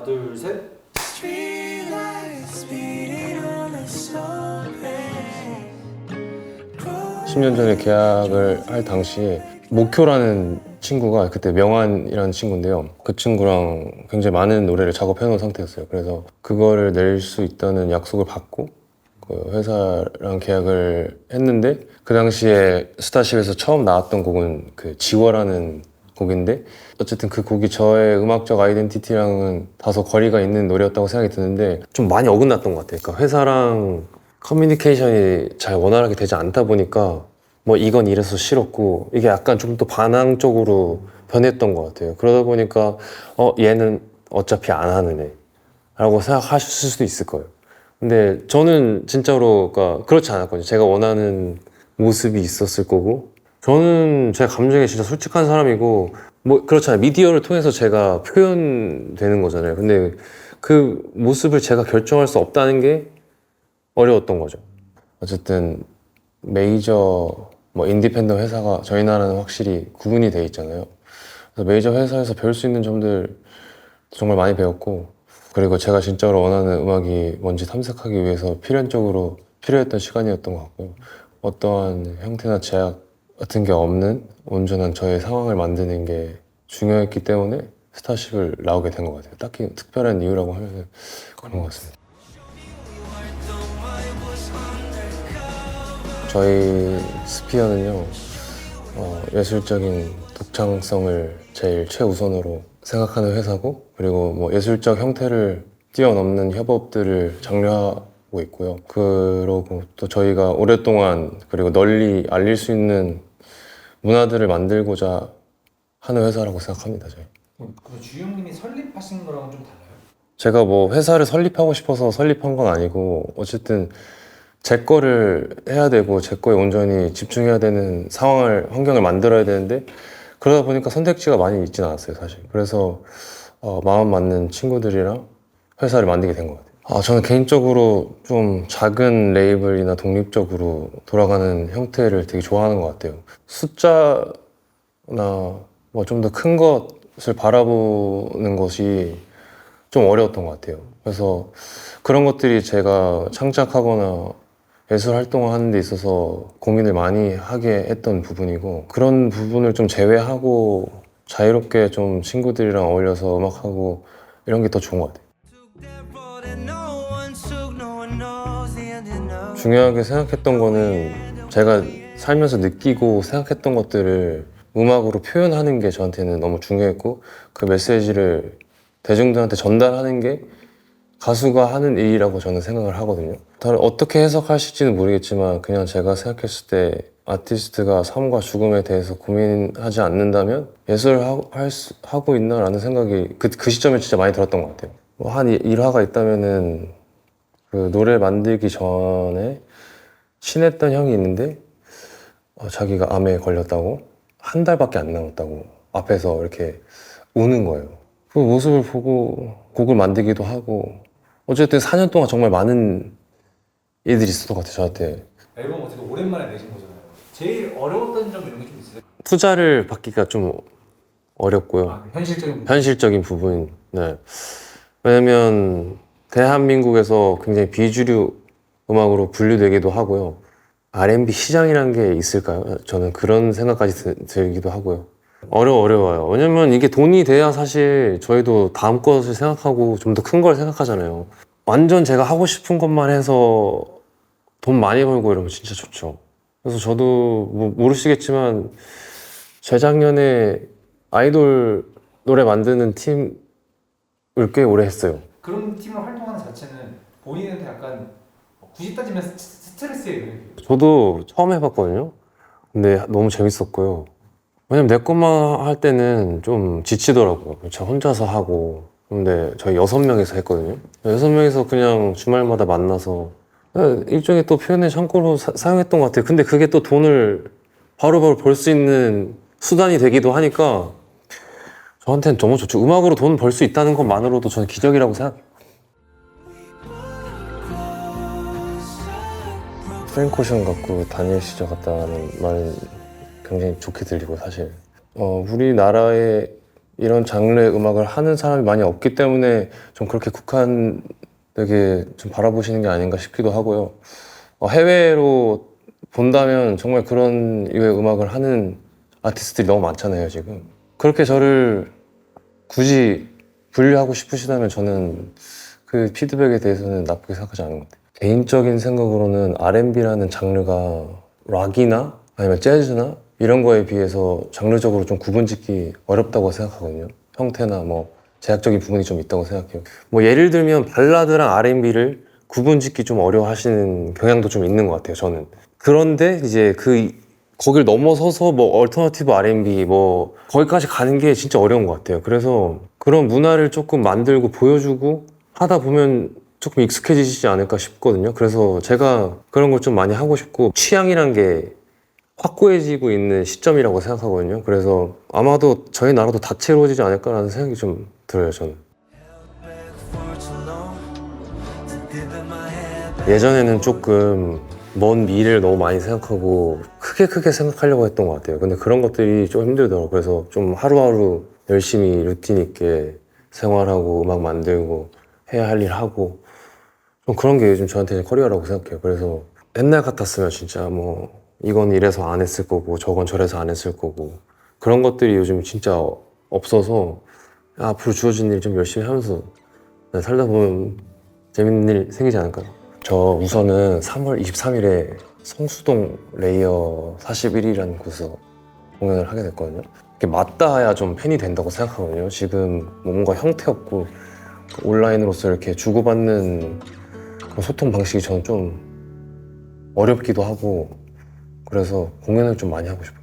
하나, 둘, 셋. 10년 전에 계약을 할 당시에 목표라는 친구가 그때 명환이라는 친구인데요. 그 친구랑 굉장히 많은 노래를 작업해 놓은 상태였어요. 그래서 그거를 낼 수 있다는 약속을 받고 그 회사랑 계약을 했는데 그 당시에 스타쉽에서 처음 나왔던 곡은 그 지워라는 곡인데 어쨌든 그 곡이 저의 음악적 아이덴티티랑은 다소 거리가 있는 노래였다고 생각이 드는데 좀 많이 어긋났던 것 같아요. 그러니까 회사랑 커뮤니케이션이 잘 원활하게 되지 않다 보니까 뭐 이건 이래서 싫었고 이게 약간 좀 더 반항적으로 변했던 것 같아요. 그러다 보니까 얘는 어차피 안 하는 애 라고 생각하실 수도 있을 거예요. 근데 저는 진짜로 그러니까 그렇지 않았거든요. 제가 원하는 모습이 있었을 거고 저는 제 감정에 진짜 솔직한 사람이고 뭐 그렇잖아요. 미디어를 통해서 제가 표현되는 거잖아요. 근데 그 모습을 제가 결정할 수 없다는 게 어려웠던 거죠. 어쨌든 메이저 뭐 인디펜더 회사가 저희 나라는 확실히 구분이 돼 있잖아요. 그래서 메이저 회사에서 배울 수 있는 점들 정말 많이 배웠고 그리고 제가 진짜로 원하는 음악이 뭔지 탐색하기 위해서 필연적으로 필요했던 시간이었던 것 같고요. 어떠한 형태나 제약 같은 게 없는 온전한 저의 상황을 만드는 게 중요했기 때문에 스타쉽을 나오게 된 것 같아요. 딱히 특별한 이유라고 하면 그런 것 같습니다. 저희 스피어는요 예술적인 독창성을 제일 최우선으로 생각하는 회사고 그리고 뭐 예술적 형태를 뛰어넘는 협업들을 장려하고 있고요. 그러고 또 저희가 오랫동안 그리고 널리 알릴 수 있는 문화들을 만들고자 하는 회사라고 생각합니다. 저희. 그 주영님이 설립하신 거랑은 좀 달라요? 제가 뭐 회사를 설립하고 싶어서 설립한 건 아니고 어쨌든 제 거를 해야 되고 제 거에 온전히 집중해야 되는 환경을 만들어야 되는데 그러다 보니까 선택지가 많이 있진 않았어요, 사실. 그래서 마음 맞는 친구들이랑 회사를 만들게 된 것 같아요. 저는 개인적으로 좀 작은 레이블이나 독립적으로 돌아가는 형태를 되게 좋아하는 것 같아요. 숫자나 뭐 좀 더 큰 것을 바라보는 것이 좀 어려웠던 것 같아요. 그래서 그런 것들이 제가 창작하거나 예술 활동을 하는 데 있어서 고민을 많이 하게 했던 부분이고 그런 부분을 좀 제외하고 자유롭게 좀 친구들이랑 어울려서 음악하고 이런 게 더 좋은 것 같아요. 중요하게 생각했던 거는 제가 살면서 느끼고 생각했던 것들을 음악으로 표현하는 게 저한테는 너무 중요했고 그 메시지를 대중들한테 전달하는 게 가수가 하는 일이라고 저는 생각을 하거든요. 다들 어떻게 해석하실지는 모르겠지만 그냥 제가 생각했을 때 아티스트가 삶과 죽음에 대해서 고민하지 않는다면 예술을 하고 있나라는 생각이 그 시점에 진짜 많이 들었던 것 같아요. 한 일화가 있다면은 그 노래 만들기 전에 친했던 형이 있는데 자기가 암에 걸렸다고 한 달밖에 안 남았다고 앞에서 이렇게 우는 거예요. 그 모습을 보고 곡을 만들기도 하고 어쨌든 4년 동안 정말 많은 일들이 있었던 것 같아요, 저한테. 앨범 어떻게 오랜만에 내신 거잖아요. 제일 어려웠던 점 이런 게 좀 있어요? 투자를 받기가 좀 어렵고요. 현실적인 부분. 현실적인 부분. 네. 왜냐면 대한민국에서 굉장히 비주류 음악으로 분류되기도 하고요. R&B 시장이란 게 있을까요? 저는 그런 생각까지 들기도 하고요. 어려워요. 왜냐면 이게 돈이 돼야 사실 저희도 다음 것을 생각하고 좀 더 큰 걸 생각하잖아요. 완전 제가 하고 싶은 것만 해서 돈 많이 벌고 이러면 진짜 좋죠. 그래서 저도 뭐 모르시겠지만 재작년에 아이돌 노래 만드는 팀을 꽤 오래 했어요. 그런 팀으로 활동하는 자체는 본인한테 약간 굳이 따지면 스트레스예요. 저도 처음 해봤거든요. 근데 너무 재밌었고요. 왜냐면 내 것만 할 때는 좀 지치더라고요. 제가 혼자서 하고. 근데 저희 6명이서 했거든요. 6명이서 그냥 주말마다 만나서 일종의 또 표현의 창고로 사용했던 것 같아요. 근데 그게 또 돈을 바로바로 벌 수 있는 수단이 되기도 하니까 저한테는 너무 좋죠. 음악으로 돈 벌 수 있다는 것만으로도 저는 기적이라고 생각해요. 프랭크 오션 같고 다니엘 시저 같다는 말은 굉장히 좋게 들리고 사실 우리나라의 이런 장르의 음악을 하는 사람이 많이 없기 때문에 좀 그렇게 국한되게 좀 바라보시는 게 아닌가 싶기도 하고요. 해외로 본다면 정말 그런 류의 음악을 하는 아티스트들이 너무 많잖아요, 지금. 그렇게 저를 굳이 분류하고 싶으시다면 저는 그 피드백에 대해서는 나쁘게 생각하지 않은 것 같아요. 개인적인 생각으로는 R&B라는 장르가 락이나 아니면 재즈나 이런 거에 비해서 장르적으로 좀 구분짓기 어렵다고 생각하거든요. 형태나 뭐 제약적인 부분이 좀 있다고 생각해요. 뭐 예를 들면 발라드랑 R&B를 구분짓기 좀 어려워하시는 경향도 좀 있는 것 같아요, 저는. 그런데 이제 거길 넘어서서 뭐 얼터너티브 R&B 뭐 거기까지 가는 게 진짜 어려운 것 같아요. 그래서 그런 문화를 조금 만들고 보여주고 하다 보면 조금 익숙해지지 않을까 싶거든요. 그래서 제가 그런 걸 좀 많이 하고 싶고 취향이란 게 확고해지고 있는 시점이라고 생각하거든요. 그래서 아마도 저희 나라도 다채로워지지 않을까라는 생각이 좀 들어요, 저는. 예전에는 조금 먼 미래를 너무 많이 생각하고 크게 생각하려고 했던 것 같아요. 근데 그런 것들이 좀 힘들더라고요. 그래서 좀 하루하루 열심히 루틴 있게 생활하고 음악 만들고 해야 할 일 하고 좀 그런 게 요즘 저한테 커리어라고 생각해요. 그래서 옛날 같았으면 진짜 뭐 이건 이래서 안 했을 거고 저건 저래서 안 했을 거고 그런 것들이 요즘 진짜 없어서 앞으로 주어진 일 좀 열심히 하면서 살다 보면 재밌는 일 생기지 않을까요? 저 우선은 3월 23일에 성수동 레이어 41이라는 곳에서 공연을 하게 됐거든요. 이게 맞닿아야 좀 팬이 된다고 생각하거든요. 지금 뭔가 형태 없고 온라인으로서 이렇게 주고받는 그런 소통 방식이 저는 좀 어렵기도 하고 그래서 공연을 좀 많이 하고 싶어요.